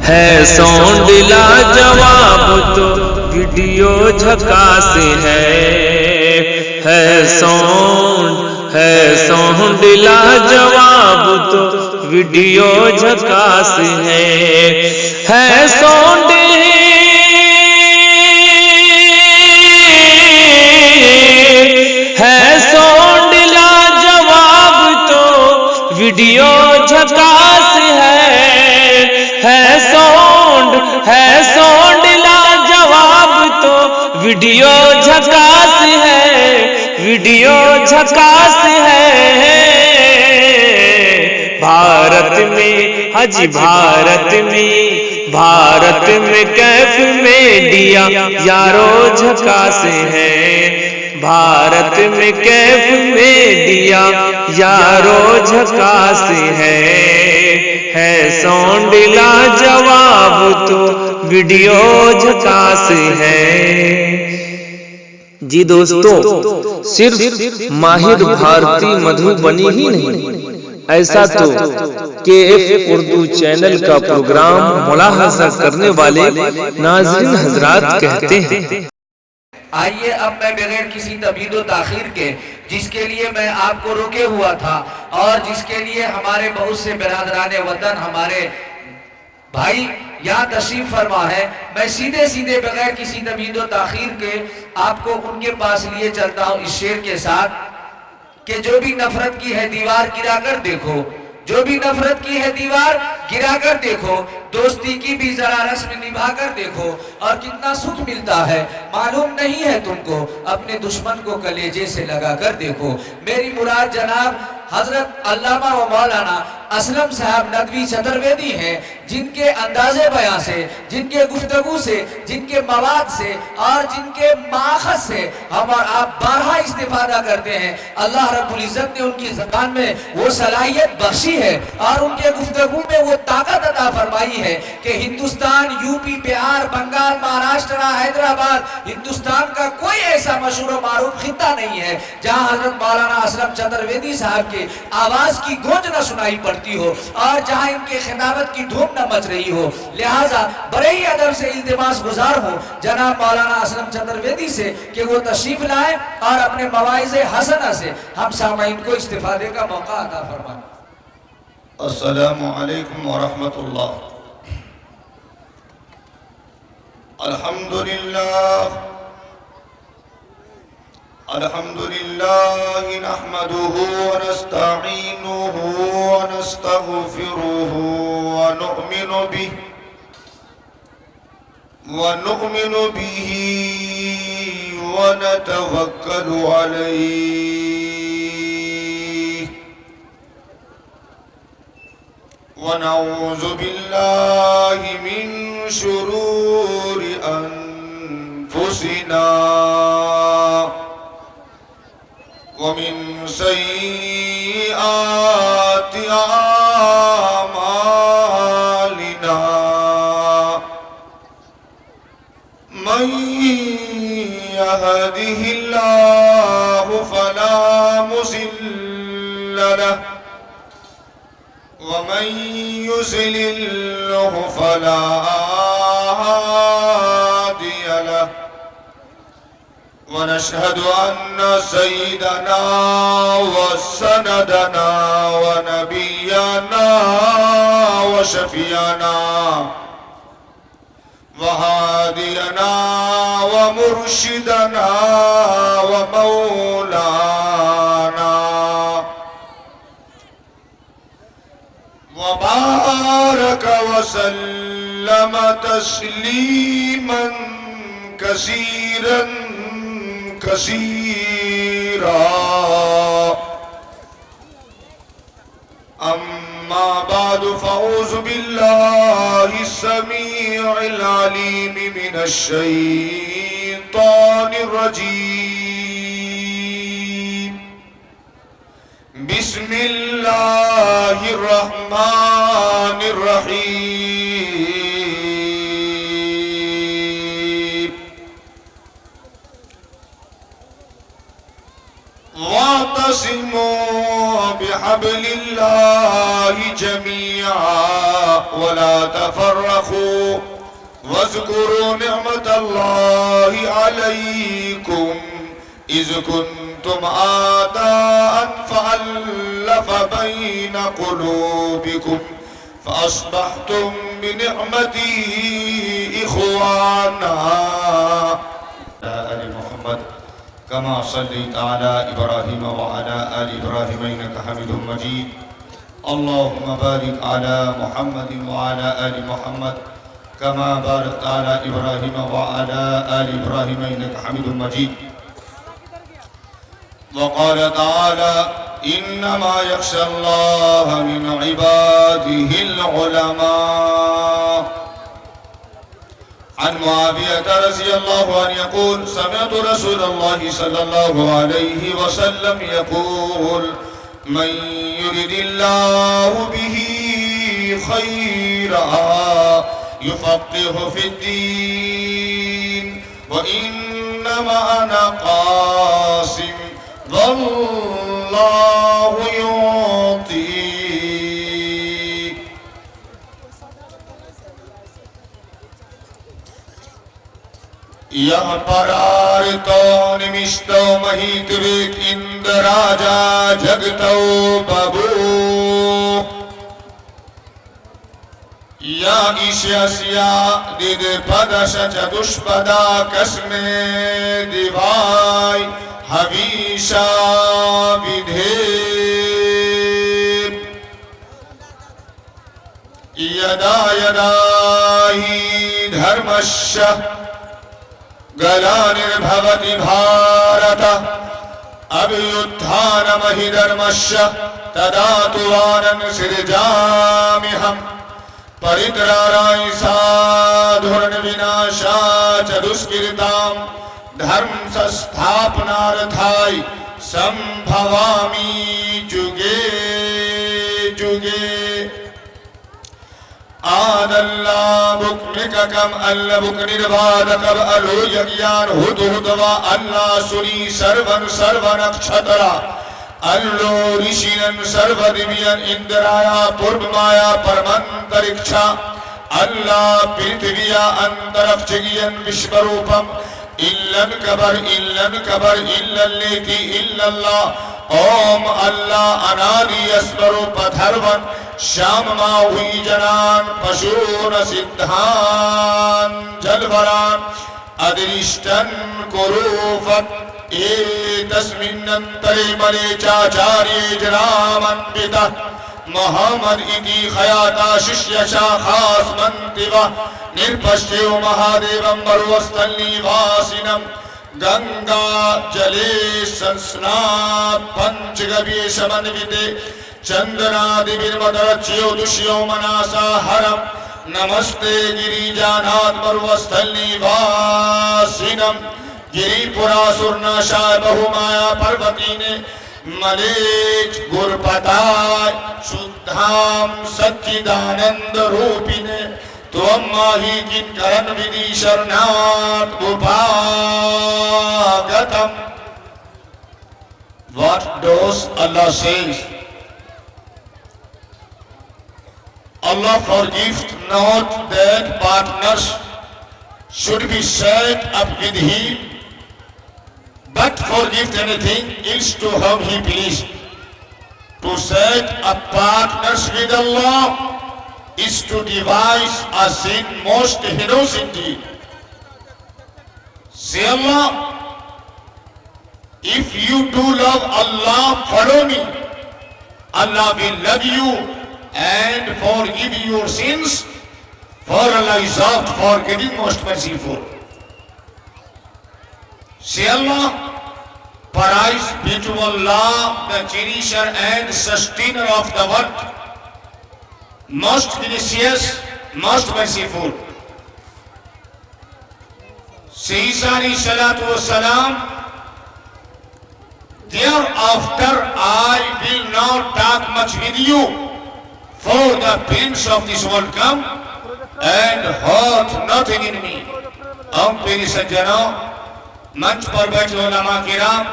है साउंड लाजवाब तो वीडियो झकास है साउंड लाजवाब तो वीडियो झकास है साउंड लाजवाब तो वीडियो झकास है साउंड लाजवाब तो वीडियो झकास है भारत में हाजी भारत में कैफ में दिया यारो झकास है भारत में कैफ में दिया यारो झकास है साउंड लाजवाब तो वीडियो झकास है। जी दोस्तों, सिर्फ माहिर भारती मधुबनी ही नहीं, ऐसा तो KF उर्दू चैनल का प्रोग्राम मुलाहजा करने वाले नाज़रीन हजरात कहते हैं। आइए अब मैं बगैर किसी तबीदो ताखीर के, जिसके लिए मैं आपको रोके हुआ था और जिसके लिए हमारे बहुत से बिरादरान वतन, हमारे भाई यहाँ तशरीफ फरमा है, मैं सीधे सीधे बगैर किसी तबीदो ताखीर के आपको उनके पास लिए चलता हूँ इस शेर के साथ कि जो भी नफरत की है दीवार गिराकर देखो, जो भी नफरत की है दीवार गिराकर देखो, दोस्ती की भी जरा रस्म निभाकर देखो, और कितना सुख मिलता है मालूम नहीं है तुमको, अपने दुश्मन को कलेजे से लगाकर देखो। मेरी मुराद जनाब हजरत अल्लामा व मौलाना असलम साहब नदवी चतुर्वेदी हैं, जिनके अंदाजे बयां से, जिनके गुफ्तगू से, जिनके मवाद से और जिनके माखज से हम और आप बारहा इस्तिफादा करते हैं। अल्लाह रब्बुल इज्जत ने उनकी ज़बान में वो सलाहियत बख्शी है और उनके गुफ्तगू में वो ताकत अता फरमाई है कि हिंदुस्तान, यूपी, बिहार, बंगाल, महाराष्ट्र, हैदराबाद, हिंदुस्तान का कोई ऐसा मशहूर व मारूफ खित्ता नहीं है जहां हजरत मौलाना असलम चतुर्वेदी साहब के आवाज की गूंज न सुनाई पड़ती हो और जहां इनके खिताबत की धूम न मच रही हो। लिहाजा बड़े ही अदब से इल्तिमास गुजार हूं जनाब मौलाना असलम चतुर्वेदी से कि वो तशरीफ लाए और अपने मवाइज़े हसना से हम सामाईन को इस्तिफादे का मौका अता फरमाएं। अस्सलामु अलैकुम व रहमतुल्लाह। अल्हम्दुलिल्लाह नहमदुहु व नस्तईनुहु व नस्तगफिरुहु व नु'मिनु बिही व नतवक्कलु अलैहि व नऊज़ु बिल्लाहि मिन शुरूरि अनफुसिना वमिन सय्यिआति आमालिना मन यहदिहिल्लाहु फला मुज़िल्ल लहु वमन युज़लिल्हु फला हादिय लहु ونشهد أن سيدنا وسندنا ونبينا وشفيعنا وهادينا ومرشدنا ومولانا وبارك وسلم تسليما كثيرا كثيرا أما بعد فأعوذ بالله السميع العليم من الشيطان الرجيم بسم الله الرحمن الرحيم واعتصموا بحبل الله جميعا ولا تفرقوا واذكروا نعمة الله عليكم إذ كنتم أعداء فألف بين قلوبكم فأصبحتم بنعمته إخوانا. آل محمد كما صليت على إبراهيم وعلى آل إبراهيم إنك حميد مجيد. اللهم بارك على محمد وعلى آل محمد كما باركت على إبراهيم وعلى آل إبراهيم إنك حميد مجيد. وقال تعالى إنما يخشى الله من عباده العلماء. عن معاوية رضي الله عنه يقول سمعت رسول الله صلى الله عليه وسلم يقول من يرد الله به خيرا يفقهه في الدين وإنما أنا قاسم والله يعطي. यह परार तो निमिष्टो महितृक इंद राजा जगतो बबू या ईश्यस्या दिद पदश चतुष्पदा कस्मे दिवाय हवीशा विधे यदा यदा हि धर्मस्य ग्लानिर्भवति भारत अभ्युत्थानमहि धर्मस्य तदा तु सृजाम्यहम् परित्राणाय साधुर्न विनाशाय च दुष्कृताम् धर्म संस्थापनार्थाय संभवामि जुगे जुगे. आदल्ला बुकनिककम अल्लबुक निर्बाधकब अलो यज्ञान हुतुहुतवा अल्ला सुरी सर्वन सर्वन नक्षत्रा अल्लो ऋषियन सर्वदिव्यन इंद्राया पूर्वमाया परमंतरिक्षा अल्ला पृथ्विया अंतरिक्षगियन विश्वरूपम इल्लन कबर इल्लल्लेति इल्लल्लाह ओम अल्लाह अनादि अस्वरूप धर्वन श्याम हुई जनान पशून सिद्धान जलवरान अदृष्टन कुरूफत एतस्मिन्नन्तरे मरे चाचार्ये जनामन्वितः मोहम्मद इति खयाता शिष्य शाखास्मन्तिव निर्पश्यो महादेवं मरुवस्थलनिवासिनं गंगा जले संस्नात पंचगव्ये समन्विते चंदनादिर्मदरच्यो दुष्यो मनासा हरम नमस्ते गिरिजानाथ मरुवस्थलनिवासिनं गिरिपुरासुरनाशाय बहुमाया पर्वती ने मलेच गुरपताय शुद्धाम सच्चिदानंद रूपिणे त्वं माहि किंकरन विधि शरणात् उपागतम. What does Allah says? Allah forgives not that partners should be set up with Him, but forgives anything else to whom He pleased. To set up partners with Allah is to devise a sin most heinous indeed. Say Allah, if you do love Allah, follow me. Allah will love you and forgive your sins, for Allah is oft forgiving, most merciful. Say Allah, praise be to Allah, the cherisher and sustainer of the world, most gracious, most merciful. Say Isa alayhi salatu wassalam, thereafter I will not talk much with you, for the prince of this world come and hath nothing in me. हम प्यारे सज्जनों, मंच पर बैठे उलमा किराम,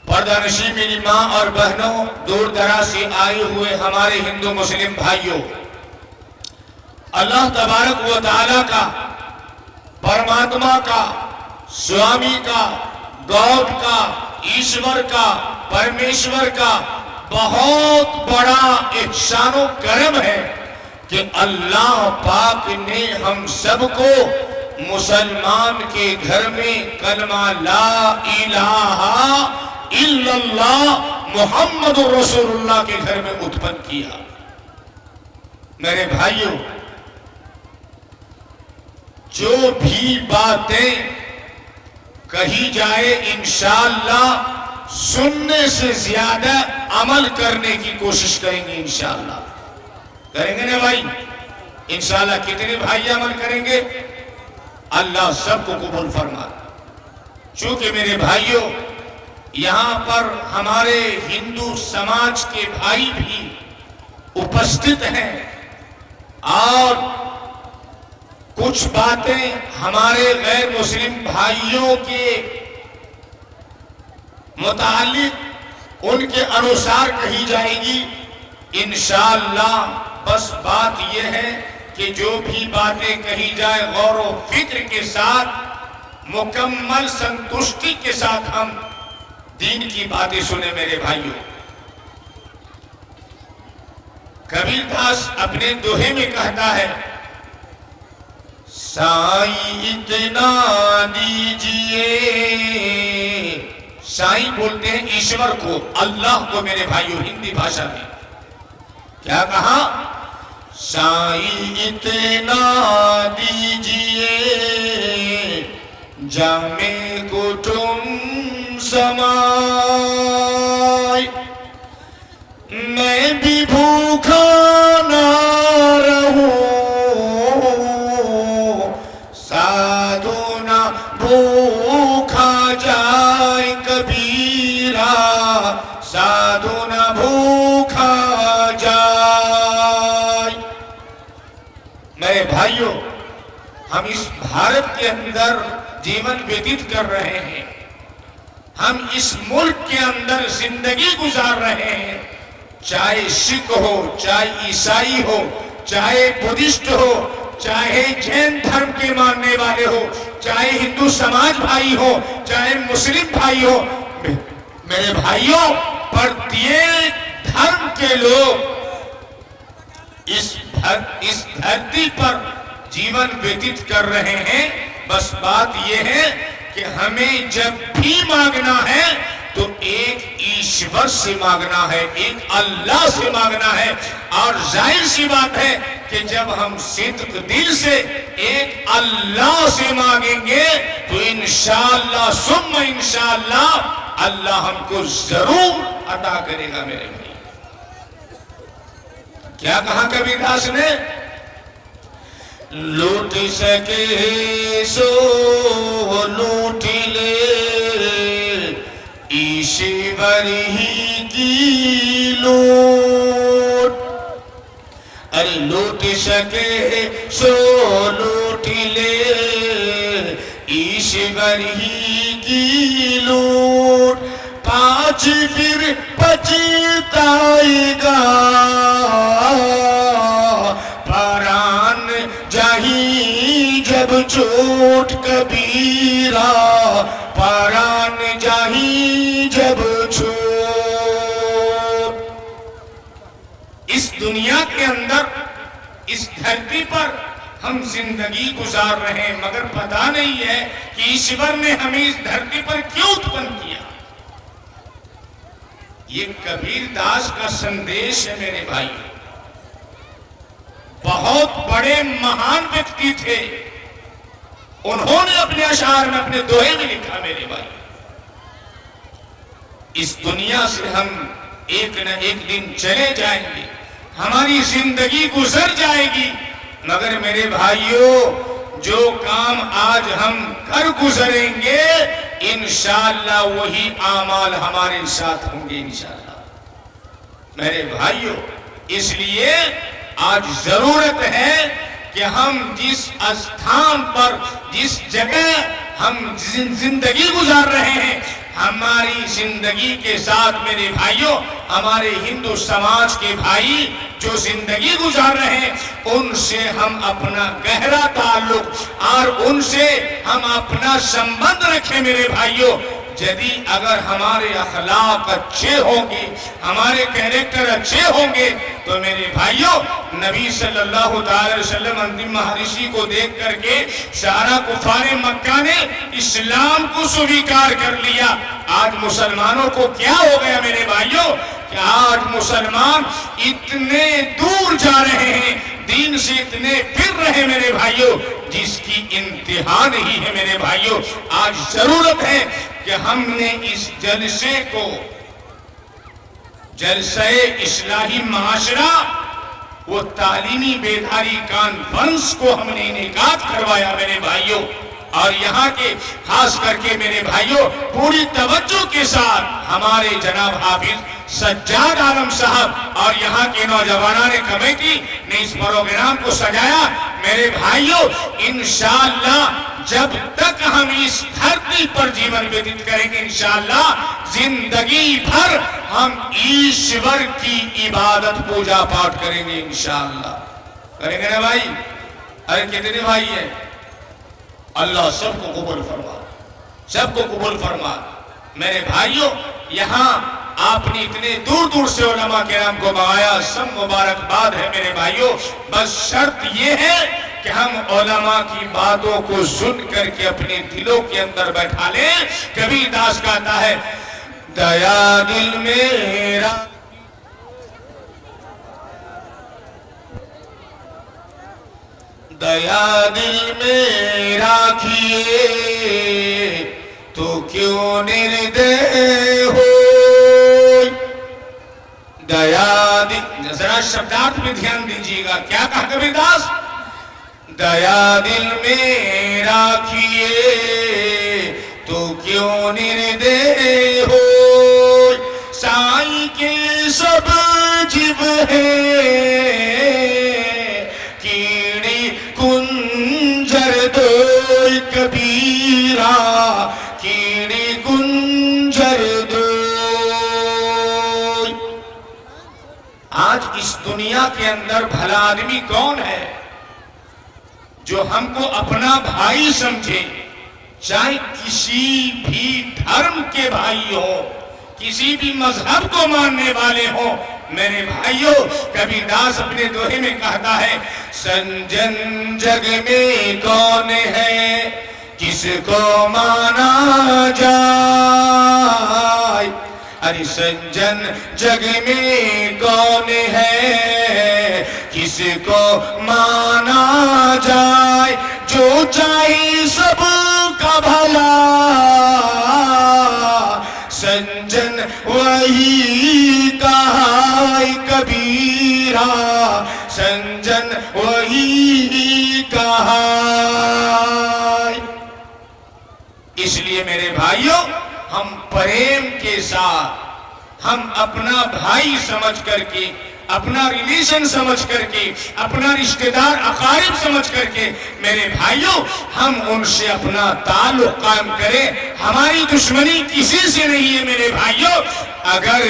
पर्दानशी मेरी माँ और बहनों, दूर दराज से आए हुए हमारे हिंदू मुस्लिम भाइयों, अल्लाह तबारक व तआला का, परमात्मा का, स्वामी का, गॉड का, ईश्वर का, परमेश्वर का बहुत बड़ा एहसानो करम है कि अल्लाह पाक ने हम सबको मुसलमान के घर में कलमा ला इलाहा इल्लल्लाह मुहम्मद रसूलुल्लाह के घर में उत्पन्न किया। मेरे भाइयों, जो भी बातें कही जाए इंशाअल्लाह सुनने से ज्यादा अमल करने की कोशिश करेंगे। इंशाअल्लाह करेंगे ना भाई? इंशाअल्लाह कितने भाई अमल करेंगे? अल्लाह सबको कबूल फरमा। चूंकि मेरे भाइयों, यहां पर हमारे हिंदू समाज के भाई भी उपस्थित हैं और कुछ बातें हमारे गैर मुस्लिम भाइयों के मुतालिक उनके अनुसार कही जाएगी। इंशाअल्लाह बस बात यह है कि जो भी बातें कही जाए गौर व फिक्र के साथ, मुकम्मल संतुष्टि के साथ हम दीन की बातें सुने। मेरे भाइयों, कबीरदास अपने दोहे में कहता है, साईं इतना दीजिए। साईं बोलते हैं ईश्वर को, अल्लाह को। मेरे भाइयों, हिंदी भाषा में क्या कहा? साईं इतना दीजिए, जामे कुटुम समाए, मैं भी भूखा ना रहूं, साधु ना भूखा जाए कबीरा, साधु ना भूखा जाए। मेरे भाइयों, हम इस भारत के अंदर जीवन व्यतीत कर रहे हैं, हम इस मुल्क के अंदर जिंदगी गुजार रहे हैं। चाहे सिख हो, चाहे ईसाई हो, चाहे बुद्धिस्ट हो, चाहे जैन धर्म के मानने वाले हो, चाहे हिंदू समाज भाई हो, चाहे मुस्लिम भाई हो, मेरे भाइयों, प्रत्येक धर्म के लोग इस धरती पर जीवन व्यतीत कर रहे हैं। बस बात यह है कि हमें जब भी मांगना है तो एक ईश्वर से मांगना है, एक अल्लाह से मांगना है। और जाहिर सी बात है कि जब हम सिद्क दिल से एक अल्लाह से मांगेंगे तो इंशाअल्लाह सुम्मा इंशाअल्लाह अल्लाह हमको जरूर अता करेगा। मेरे भाई, क्या कहा कबीरदास ने? लूट सके सो लूट ले, ईश्वर ही की लूट। अरे लूट सके सो लूट ले, ईश्वर ही की लूट। पांच फिर पछताएगा, परान जाही जब चोट कबीरा, परान जाही जब चोट। इस दुनिया के अंदर, इस धरती पर हम जिंदगी गुजार रहे हैं, मगर पता नहीं है कि ईश्वर ने हमें इस धरती पर क्यों उत्पन्न किया। ये कबीरदास का संदेश है। मेरे भाई, बहुत बड़े महान व्यक्ति थे, उन्होंने अपने अशार में, अपने दोहे में लिखा। मेरे भाई, इस दुनिया से हम एक न एक दिन चले जाएंगे, हमारी जिंदगी गुजर जाएगी, मगर मेरे भाइयों जो काम आज हम कर गुजरेंगे इंशाअल्लाह वही आमाल हमारे साथ होंगे इंशाअल्लाह। मेरे भाइयों, इसलिए आज जरूरत है कि हम जिस स्थान पर, जिस जगह हम जिंदगी गुजार रहे हैं, हमारी जिंदगी के साथ मेरे भाइयों, हमारे हिंदू समाज के भाई जो जिंदगी गुजार रहे हैं, उनसे हम अपना गहरा ताल्लुक और उनसे हम अपना संबंध रखें मेरे भाइयों। यदि अगर हमारे अखलाक अच्छे होंगे, हमारे कैरेक्टर अच्छे होंगे, तो मेरे भाइयों नबी सल्लल्लाहु अलैहि वसल्लम अंतिम महर्षि को देख करके सारा कुफारे मक्का ने इस्लाम को स्वीकार कर लिया। आज मुसलमानों को क्या हो गया मेरे भाइयों कि आज मुसलमान इतने दूर जा रहे हैं, दीन से इतने फिर रहे मेरे भाइयों, जिसकी इंतहा नहीं है मेरे भाइयों। आज जरूरत है कि हमने इस जलसे को, जलसे इस्लाही माशरा, वो तालीमी बेदारी कॉन्फ्रेंस को हमने इनेकाद करवाया मेरे भाइयों। और यहाँ के खास करके मेरे भाइयों पूरी तवज्जो के साथ हमारे जनाब हाफिज सज्जाद आलम साहब और यहाँ के नौजवानों ने कमेटी ने इस प्रोग्राम को सजाया। मेरे भाइयों इंशाअल्लाह जब तक हम इस धरती पर जीवन व्यतीत करेंगे, इंशाअल्लाह जिंदगी भर हम ईश्वर की इबादत पूजा पाठ करेंगे, इंशाअल्लाह करेंगे ना भाई। अरे कितने भाई हैं? अल्लाह सबको कबूल फरमा, सबको कबूल फरमा। मेरे भाइयों यहाँ आपने इतने दूर दूर से उलमा किराम को मंगाया, सब मुबारकबाद है मेरे भाइयों। बस शर्त ये है कि हम उलमा की बातों को सुन करके अपने दिलों के अंदर बैठा लें। कबीर दास कहता है, दया दिल मेरा, दया दिल में राखिए तो क्यों निर्दय हो, दया दिल। जरा शब्दार्थ में ध्यान दीजिएगा, क्या कहा कबीरदास? दया दिल में राखिए तो क्यों निर्दय हो, साईं के सब जीव है कीड़ी कुंजर दो कबीरा, कीड़ी कुंजर दो। आज इस दुनिया के अंदर भला आदमी कौन है जो हमको अपना भाई समझे, चाहे किसी भी धर्म के भाई हो, किसी भी मजहब को मानने वाले हो। मेरे भाइयों कबीरदास अपने दोहे में कहता है, संजन जग में कौन है किसको माना जाए, अरे संजन जग में कौन है किसको माना जाए, जो चाहे सबका भला संजन वही कहाय कबीरा, संजन वही कहाय। इसलिए मेरे भाइयों हम प्रेम के साथ, हम अपना भाई समझ करके, अपना रिलेशन समझ करके, अपना रिश्तेदार अकारिब समझ करके मेरे भाइयों हम उनसे अपना ताल्लुक कायम करें। हमारी दुश्मनी किसी से नहीं है मेरे भाइयों। अगर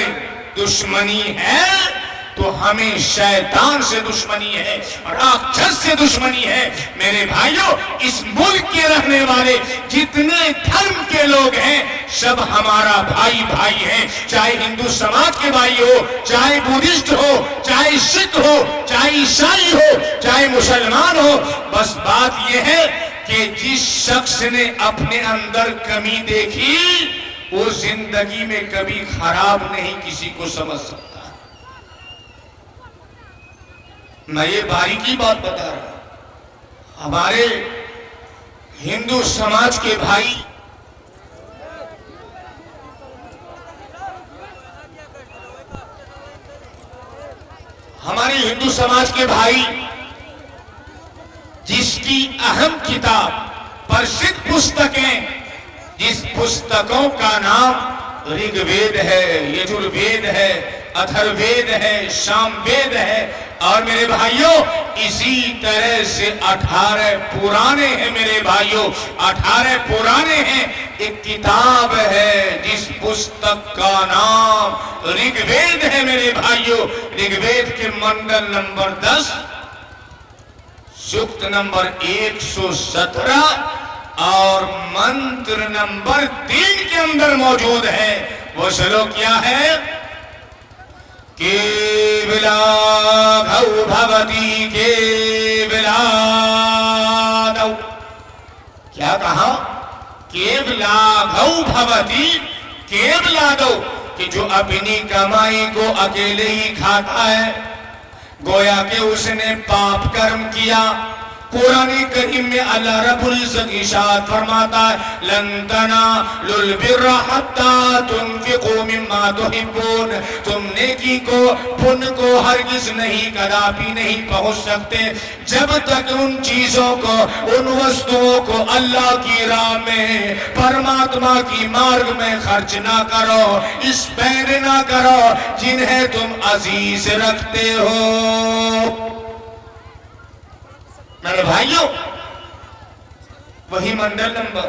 दुश्मनी है तो हमें शैतान से दुश्मनी है, राक्षस से दुश्मनी है। मेरे भाइयों इस मुल्क के रहने वाले जितने धर्म के लोग हैं सब हमारा भाई भाई है, चाहे हिंदू समाज के भाई हो, चाहे बुद्धिस्ट हो, चाहे सिख हो, चाहे ईसाई हो, चाहे मुसलमान हो। बस बात यह है कि जिस शख्स ने अपने अंदर कमी देखी वो जिंदगी में कभी खराब नहीं किसी को समझ सकता। मैं ये बारीकी बात बता रहा हूं। हमारे हिंदू समाज के भाई, हमारे हिंदू समाज के भाई जिसकी अहम किताब, प्रसिद्ध पुस्तकें, जिस पुस्तकों का नाम ऋग्वेद है, यजुर्वेद है, अथर्ववेद है, सामवेद है, और मेरे भाइयों इसी तरह से 18 पुराने हैं मेरे भाइयों, 18 पुराने हैं। एक किताब है जिस पुस्तक का नाम ऋग्वेद है। मेरे भाइयों, ऋग्वेद के मंडल नंबर 10 सूक्त नंबर 117 और मंत्र नंबर 3 के अंदर मौजूद है। वो श्लोक क्या है? केवलाघौ भवति केवलादौ। क्या कहा? केवलाघौ भवति केवलादौ, कि जो अपनी कमाई को अकेले ही खाता है, गोया कि उसने पाप कर्म किया। कुरान करीम में अल्लाह रब्बुल इज्जत इरशाद फरमाता है, लन तनालुल बिर्रा हत्ता तुनफिकू मिम्मा तुहिब्बून। तुम नेकी को, पुण्य को हरगिज नहीं, कदापि नहीं पहुंच सकते जब तक उन चीजों को, उन वस्तुओं को अल्लाह की राह में, परमात्मा की मार्ग में खर्च ना करो, स्पेंड ना करो जिन्हें तुम अजीज रखते हो। मेरे भाइयों, वही मंडल नंबर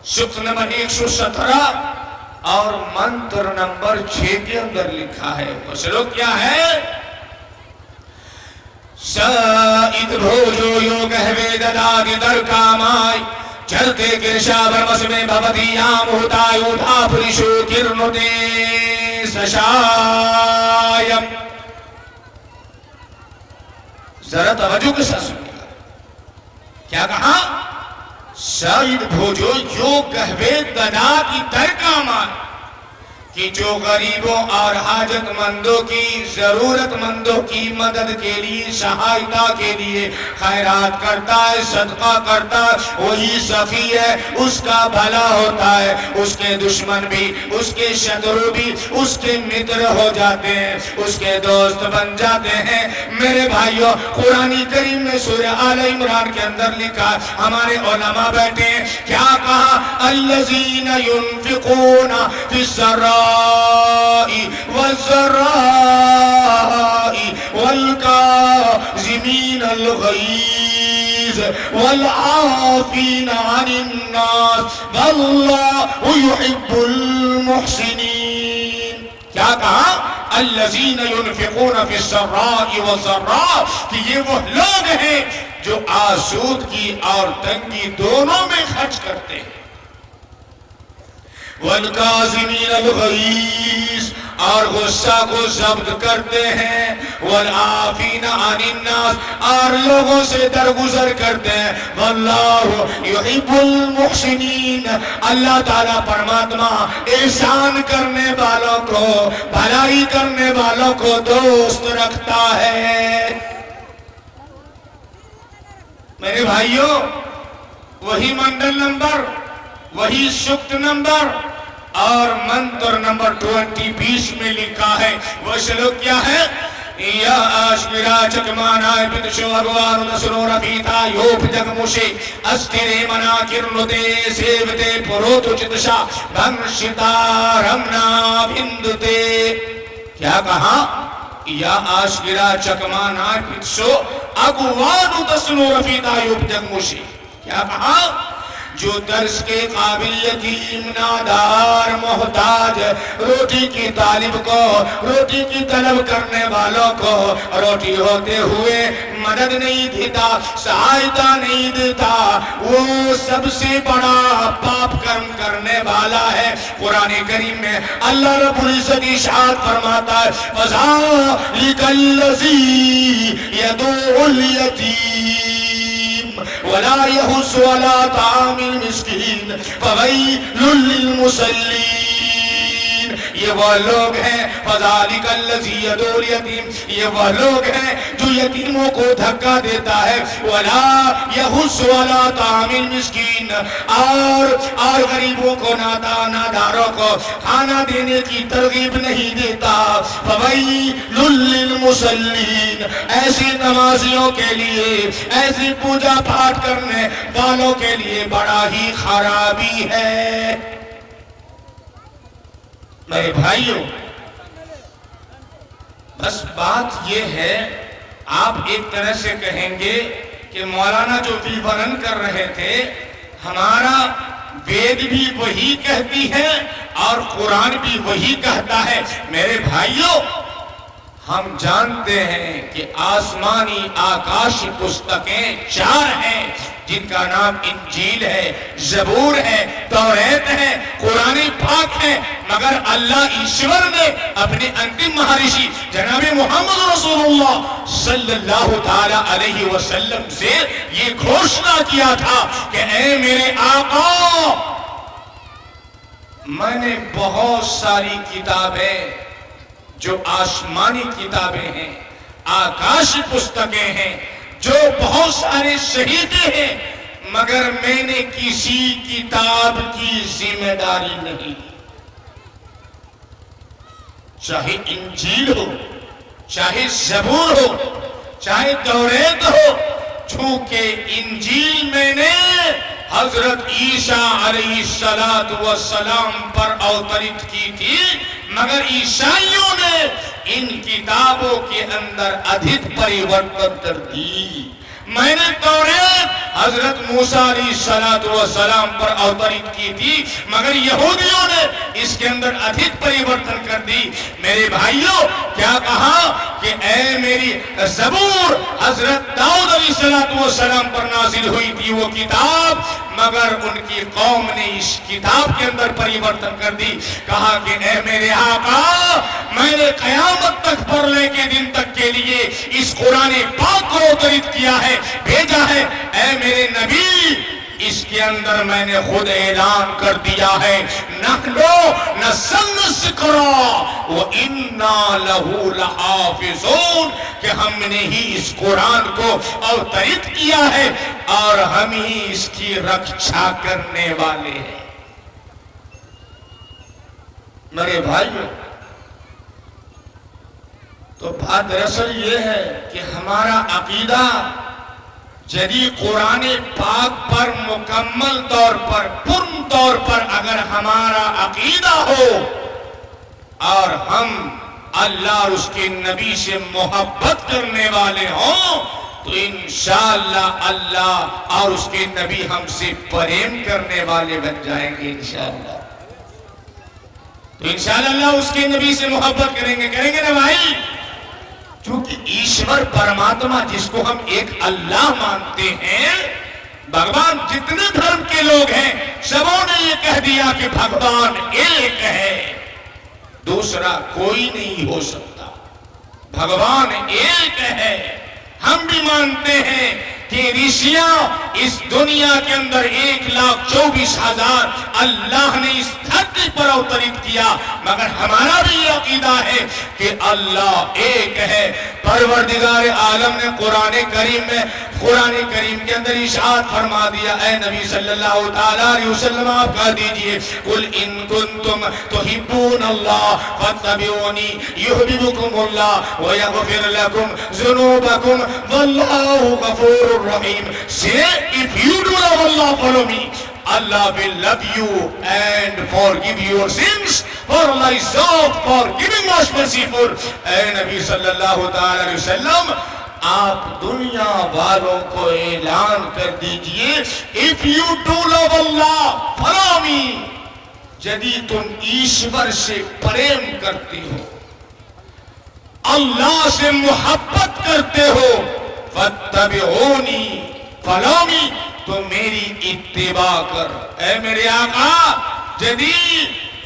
सूक्त नंबर 117 और मंत्र नंबर 6 के अंदर लिखा है। वो श्लोक क्या है? सईद भोजो योग हवे ददाति दरकामाय चलते गिरशा ब्रह्मस में भवदीयाम होता योधा पुरुषो किरणुते सशायम। जरा तवज्जो के साथ सुनिए। क्या कहा? सईद भोजो जो कहवे दना की तरकामान, कि जो गरीबों और हाजतमंदों की, जरूरतमंदों की मदद के लिए, सहायता के लिए खैरात करता है, सदका करता है, वही सखी है, उसका भला होता है। उसके दुश्मन भी, उसके शत्रु भी उसके मित्र हो जाते हैं, उसके दोस्त बन जाते हैं। मेरे भाइयों, कुरानी करीम में सूरह आल इमरान के अंदर लिखा, हमारे उलमा बैठे हैं, क्या कहा? अल्लज़ीना युनफिकूना फिस्सर्रा वज़र्राई वल्काज़िमीनल गैज़ वल्आफ़ीना अनिन्नास वल्लाहु युहिब्बुल मुहसिनीन। क्या कहा? अल्लज़ीना युनफिकूना फिस्सर्राई वज़र्रा, कि ये वो लोग हैं जो आसूदगी और तंगी दोनों में खर्च करते हैं। वल्काज़िमीनल गैज़, और गुस्सा को जब्त करते हैं। वल्आफ़ीना अनिन्नास, और लोगों से दरगुजर करते हैं। वल्लाहु युहिब्बुल मुहसिनीन, अल्लाह ताला परमात्मा एहसान करने वालों को, भलाई करने वालों को दोस्त रखता है। मेरे भाइयों, वही मंडल नंबर, वही सूक्त नंबर और मंत्र नंबर 20 में लिखा है। वो श्लोक क्या है? या आश्विरा चकमानाय पितशो भगवान नसरो रफीता योप जगमुषे अस्थिरे मना किरणुते सेवते पुरोतो चितशा भंशिता रमना बिंदुते। क्या कहा? या आश्विरा चकमानाय पितशो अगुवान नसरो रफीता योप जगमुषे। क्या कहा? जो दर्श के काबिल यतीम, नादार, मोहताज, रोटी की तालिब को, रोटी की तलब करने वालों को रोटी होते हुए मदद नहीं देता, सहायता नहीं देता, वो सबसे बड़ा पाप कर्म करने वाला है। कुरान करीम में अल्लाह रब्बुल इज्जत इरशाद फरमाता है, फ़ज़ालिकल्लज़ी यदुल यतीम वला यहुस्सु अला तामिल मिस्कीन फवैलुल लिल मुसल्लीन। ये वह लोग हैं, फ़ज़ालिकल्लज़ी यदुल यतीम, ये वह लोग हैं जो यतीमों को धक्का देता है। वला यहुस्सु अला तामिल मिस्कीन, और गरीबों को, नादारों को खाना देने की तरगीब नहीं देता। फवैलुल लिल मुसल्लीन, ऐसी नमाजियों के लिए, ऐसी पूजा पाठ करने वालों के लिए बड़ा ही खराबी है। मेरे भाइयों, बस बात ये है, आप एक तरह से कहेंगे कि मौलाना जो विवरण कर रहे थे, हमारा वेद भी वही कहती है और कुरान भी वही कहता है। मेरे भाइयों, हम जानते हैं कि आसमानी आकाशी पुस्तकें 4 हैं, जिनका नाम इंजील है, जबूर है, तौरात है, कुरान पाक है। मगर अल्लाह ईश्वर ने अपने अंतिम महर्षि जनाब मोहम्मद रसूलुल्लाह सल्लल्लाहु ताला अलैहि वसल्लम से ये घोषणा किया था कि ऐ मेरे आका, मैंने बहुत सारी किताबें जो आसमानी किताबें हैं, आकाशी पुस्तकें हैं, जो बहुत सारे शहीदे हैं, मगर मैंने किसी किताब की जिम्मेदारी नहीं। चाहे इंजील हो, चाहे जबूर हो, चाहे तौरात हो, चूंकि इंजील मैंने हजरत ईसा अलैहिस्सलातु वस्सलाम पर अवतरित की थी, मगर ईसाइयों ने इन किताबों के अंदर अधिक परिवर्तन कर दी। मैंने तौरात हजरत मूसा अलैहिस्सलातु वस्सलाम पर अवतरित की थी, मगर यहूदियों ने इसके अंदर अधिक परिवर्तन कर दी। मेरे भाइयों, क्या कहा कि ऐ मेरी जबूर हजरत दाऊद अलैहिस्सलातु वस्सलाम पर नाजिल हुई थी वो किताब, मगर उनकी कौम ने इस किताब के अंदर परिवर्तन कर दी। कहा कि ऐ मेरे आका, मैंने कयामत तक परले के दिन तक के लिए इस कुरान पाक को अवतरित किया है, भेजा है। ऐ मेरे नबी, इसके अंदर मैंने खुद ऐलान कर दिया है, नहनो नज़्ज़ल्ना व इन्ना लहू लहाफ़िज़ून, कि हमने ही इस कुरान को अवतरित किया है और हम ही इसकी रक्षा करने वाले हैं। मेरे भाइयों, तो बात दरअसल ये है कि हमारा अकीदा यदि कुरान पाक पर मुकम्मल तौर पर, पूर्ण तौर पर अगर हमारा अकीदा हो और हम अल्लाह और उसके नबी से मोहब्बत करने वाले हों, तो इंशाअल्लाह अल्लाह और उसके नबी हमसे प्रेम करने वाले बन जाएंगे इंशाअल्लाह। तो इंशाअल्लाह अल्लाह उसके नबी से मोहब्बत करेंगे ना भाई। क्योंकि ईश्वर परमात्मा जिसको हम एक अल्लाह मानते हैं, भगवान जितने धर्म के लोग हैं सबों ने ये कह दिया कि भगवान एक है, दूसरा कोई नहीं हो सकता, भगवान एक है। हम भी मानते हैं कि ऋषियां इस दुनिया के अंदर 1,24,000 अल्लाह ने इस धरती पर अवतरित किया, मगर हमारा भी ये अकीदा है कि अल्लाह एक है। परवरदिगार आलम ने कुरान करीम के अंदर इरशाद फरमा दिया, ऐ नबी सल्लल्लाहु अलैहि वसल्लम आप कह दीजिए, कुल इन कुंतुम तुहिब्बूनल्लाह फत्तबिऊनी युहब्बुकुमुल्लाह व यगफिर लकुम ज़ुनूबकुम वल्लाहु गफूरुर rahim. Say, if you do love Allah, follow me, Allah will love you and forgive your sins, for Allah is so forgiving, most merciful. ऐ नबी सल्लल्लाहु अलैहि वसल्लम, आप दुनिया वालों को ऐलान कर दीजिए, if you do love Allah, follow me. यदि तुम ईश्वर से प्रेम करते हो, अल्लाह से मोहब्बत करते हो, फत्तबिऊनी, फॉलो मी, तो मेरी इत्तिबा कर। ऐ मेरे आका, यदि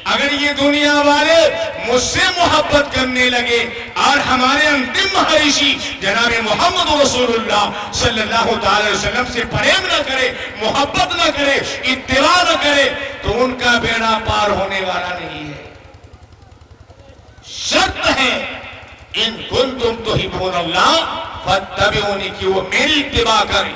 अगर ये दुनिया वाले मुझसे मोहब्बत करने लगे और हमारे अंतिम महर्षि जनाब मोहम्मद रसूलुल्लाह सल्लल्लाहु अलैहि वसल्लम से प्रेम न करे, मोहब्बत न करे, इत्तिबा न करे, तो उनका बेड़ा पार होने वाला नहीं है। शर्त है, इन कुंतुम तुहिब्बूनल्लाह फत्तबिऊनी, कि वो मेरी इत्तिबा करें,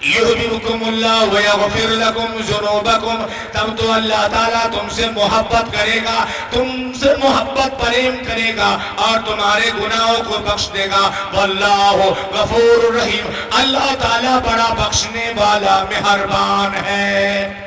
युहब्बुकुमुल्लाह व यगफिर लकुम ज़ुनूबकुम, तब तो अल्लाह ताला तुमसे मोहब्बत करेगा, तुमसे मोहब्बत प्रेम करेगा और तुम्हारे गुनाहों को बख्श देगा। वल्लाहु गफूरुर रहीम, अल्लाह ताला बड़ा बख्शने वाला मेहरबान है।